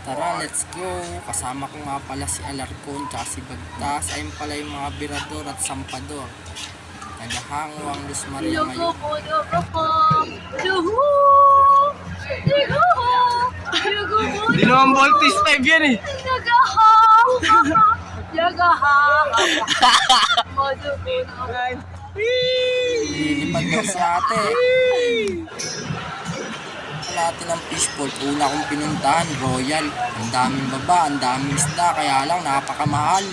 Tara, let's go! Kasama ko nga pala si Alarcon at si Bagtas. Ayun pala yung mga birador at sampador. Naghahango ang Luz Maria ngayon. Di naman voltage type yan eh. Lilipad daw si ate. Natin ang fishbowl. Una kong pinuntahan, Royal. Ang daming baba, ang daming isda. Kaya lang, napakamahal.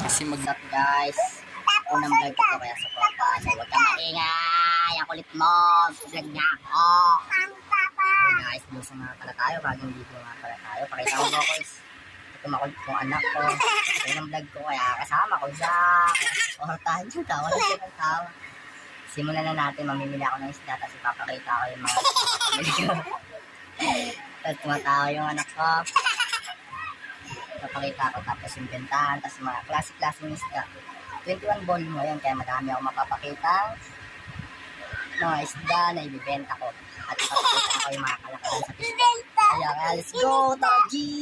Kasi What's up guys? Unang vlog ko to kaya supportahan mo. Huwag kang maingay! Ang kulit mo! Vlog niya ako! So guys, busa nga pala tayo. Bagong video nga pala tayo. Pakita ko mo guys. Ito makulit kong anak ko. Unang vlog ko kaya kasama ko siya. Supportahan siya. Tawa na siya ng tawa. Simulan na natin. Mamimili ako ng isda. Tapos ipapakita ko yung mga pamili ko. Tapos tumatawa yung anak ko. Papakita ko tapos yung bentahan. Tapos mga classic yung isda. 21 volume mo yan, kaya madami ako mapapakita mga isda na ibibenta ko at ipapakita ko yung mga kalakaran sa fish. Kaya let's go Taji!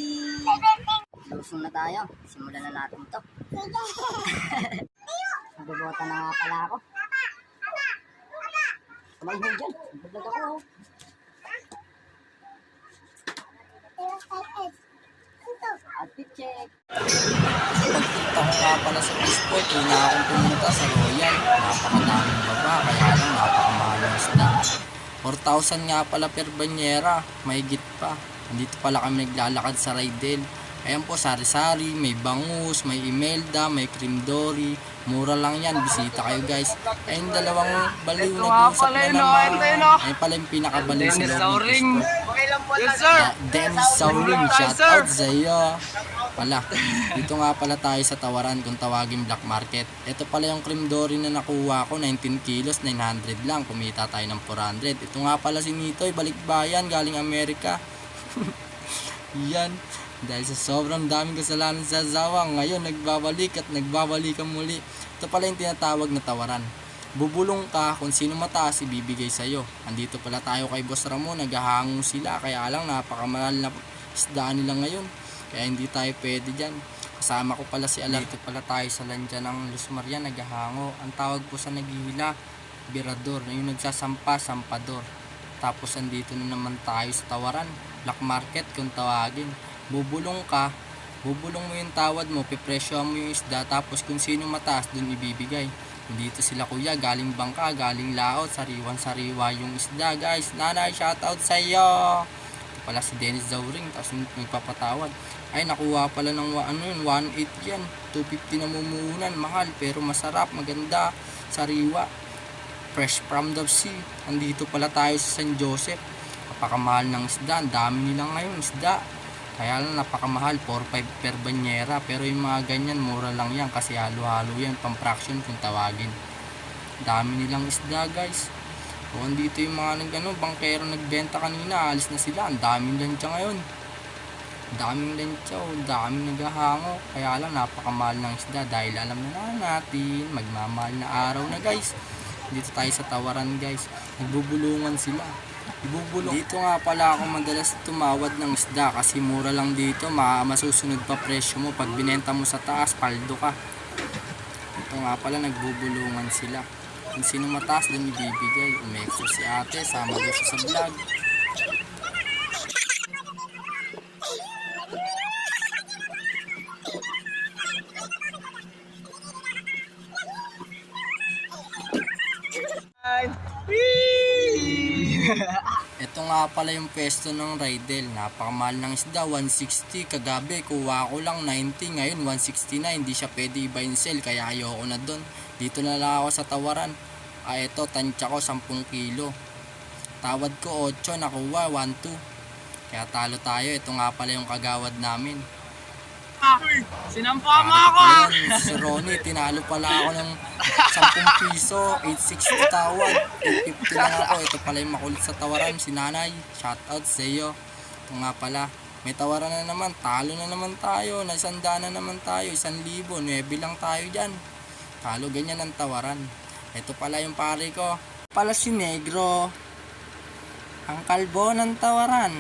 Lusong na tayo, simulan na natin ito. Nagbubota na nga pala ako. Kumain dyan, nagbablog ako. Outfit check. pagpunta ko nga pala sa fishbowl, una akong pumunta sa Royal. Napakadaming baba, kaya lang napakamahal ng isda. 4,000 nga pala per banyera, mahigit pa. Nandito pala kami naglalakad sa Rydel. Ayan po, sari-sari, may bangus, may imelda, may cream dory. Mura lang yan, bisita kayo guys. Ayun, dalawang baliw nag-uusap na naman. Ayun pala yung pinakabaliw sa loob ng fishbowl. Yes sir! Dennis Sauring, shout out sa iyo. Pala, dito nga pala tayo sa Tawaran kung tawagin black market. Ito pala yung cream dory na nakuha ko, 19 kilos, 900 lang. Kumita tayo ng 400. Ito nga pala si Nitoy, balikbayan, galing Amerika. Yan. Dahil sa sobrang daming kasalanan sa asawa, ngayon nagbabalik at nagbabalikan muli. Ito pala yung tinatawag na tawaran. Bubulong ka, kung sino mataas ibibigay sa'yo. Andito pala tayo kay Boss Ramon, naghahango sila. Kaya lang napakamahal na isdaan nila ngayon. Kaya hindi tayo pwede dyan. Kasama ko pala si Alar. Dito pala tayo sa landya ng Luz Maria, naghahango. Ang tawag po sa naghihila, birador. Yung nagsasampa, sampador. Tapos andito na naman tayo sa tawaran. Black market kung tawagin. Bubulong ka, bubulong mo yung tawad mo, pipresyo mo yung isda, tapos kung sino mataas dun ibibigay. Dito sila kuya, galing bangka, galing laot, sariwan-sariwa yung isda guys. Nanay, shoutout sa iyo. Ito pala si Dennis Sauring, tapos nagpapatawad. Ay, nakuha pala ng 1.8 yan, 250 na mumuhunan, mahal pero masarap, maganda, sariwa, fresh from the sea. Andito pala tayo sa San Joseph, napakamahal ng isda, ang dami nilang ngayon isda. Kaya lang napakamahal, 4-5 per banyera. Pero yung mga ganyan, mura lang yan kasi halo-halo yan, pang-fraction kung tawagin. Dami nilang isda guys. Kung dito yung mga bangkero nagbenta kanina, alis na sila. Ang daming lantsa ngayon. Daming lantsa, daming naghahango. Kaya lang napakamahal ng isda dahil alam na natin, magmamahal na araw na guys. Dito tayo sa tawaran guys. Nagbubulungan sila. Ibubulong. Dito nga pala ako madalas tumawad ng isda kasi mura lang dito, masusunod pa presyo mo. Pag binenta mo sa taas, paldo ka. Ito nga pala, nagbubulungan sila. Kung sino mataas, dun ibibigay. Umexo si ate, sama doon siya sa vlog. Ito nga pala yung pwesto ng Rydel. Napakamahal ng isda, 160. Kagabi kuha ko lang 90, ngayon 169. Hindi siya pwede iba-in sell kaya ayoko na doon. Dito na lang ako sa tawaran. Ito, tansya ko 10 kilo. Tawad ko 8, nakuha 1.2. Kaya talo tayo. Ito nga pala yung kagawad namin. Sinampa mo ako! Si Ronnie, tinalo pala ako ng 10 piso, 860 tawad, 850 lang ako. Ito pala yung makulit sa tawaran, si Nanay, shoutout sa iyo. Ito nga pala, may tawaran na naman, talo na naman tayo, nasanda na naman tayo, 1,000, 9 lang tayo dyan. Talo, ganyan ang tawaran. Ito pala yung pare ko, pala si Negro, ang kalbo ng tawaran.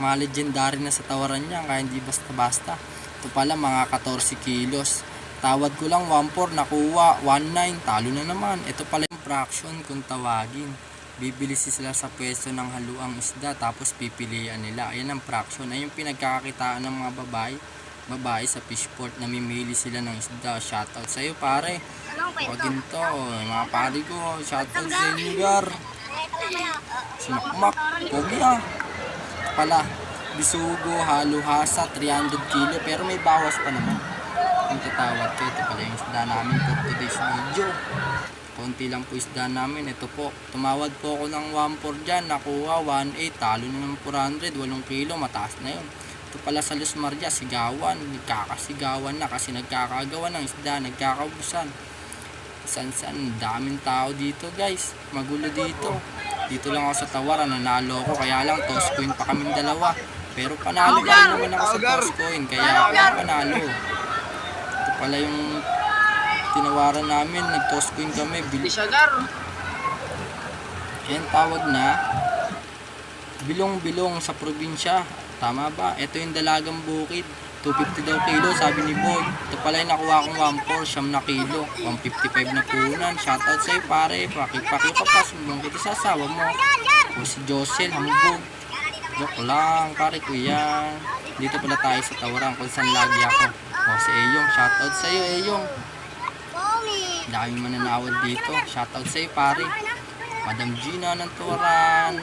Mga legendary na sa tawaran niya, kaya hindi basta-basta. Ito pala mga 14 kilos. Tawad ko lang 1.4, nakuha 1.9, talo na naman. Ito pala yung fraction kung tawagin. Bibili sila sa pwesto ng haluang isda tapos pipilian nila. Ayan ang fraction. Ay yung pinagkakakitaan ng mga babae sa fishport. Namimili sila ng isda. Shoutout sa iyo pare. Anong O kwento? ginto, mga pare ko. Shoutout sa inyo gar. Sinakmak, pogi ah. Pala, bisugo, halo-hasa, 300 kilo. Pero may bawas pa naman. Kung tatawad ko, ito pala yung isda namin for today's video. Konti lang po isda namin. Ito po, tumawad po ako ng 1.4 dyan. Nakuha 1.8, talo na ng 400, 8 kilo, mataas na yun. Ito pala sa Los Maria, sigawan. Nagkakasigawan na kasi nagkakagawa ng isda, nagkakaubusan. San-san, daming tao dito guys. Magulo dito. Dito lang ako sa tawaran, nanalo ako. Kaya lang, toss coin pa kaming dalawa. Pero panalo pa rin naman ako sa toss coin. Kaya ako panalo. Ito pala yung tinawaran namin. Nag-toss coin kami. Hindi siya gar. Yan tawag na bilong-bilong sa probinsya. Tama ba? Ito yung dalagang bukid. 250 daw kilo, sabi ni Boy. Ito pala yung nakuha kong 1.4, siyam na kilo. 155 na punan. Shoutout sa'yo pare. Pakipakita pa. Sumbong kita sa asawa mo. O si Josel, hambog. Joke lang, pare ko yan. Dito pala tayo sa tawaran kung saan lagi ako. O si Eyong, shoutout sa'yo Eyong. Dami mananawad dito. Shoutout sa'yo pare. Madam Gina ng tawaran.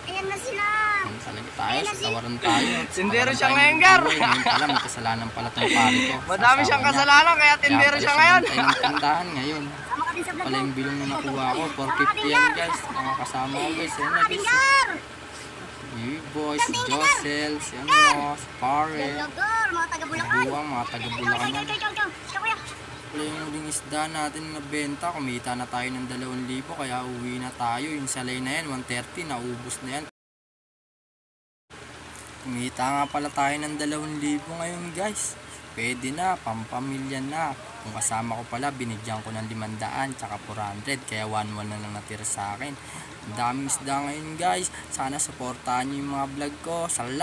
Ayan na sila. Yan talaga tayo, sa tawaran tayo. Tindero Tawaran siya tayo ngayon, ng Gar. buhay. Ngayon pala, may kasalanan pala tong pare ko. Madami Sa siyang asawa niya. kasalanan kaya tindero Kaya siya pala ngayon. tayo ng tindahan ngayon. Sama ka din sa vlog Pala mo. yung bilong na nakuha ko, 450 yan guys. Mga kasama ko guys. Yan na guys. Gar! Si Boy, si Josel, si ano, si Pare. Gar, mga taga-Bulacan. Buwang, mga taga-Bulacan yan. Go. Kuya. Pala yung huling isda natin na benta, kumita na tayo ng 2,000 kaya uwi na tayo. Yung salay na yan, 130, naubos na yan. Kumita nga pala tayo ng 2,000 ngayon guys. Pwede na, pampamilya na. Kung kasama ko pala, binigyan ko ng 500 tsaka 400. Kaya 1,1 na lang natira sa akin. Ang daming isda ngayon guys. Sana supportahan nyo yung mga vlog ko. Salamat!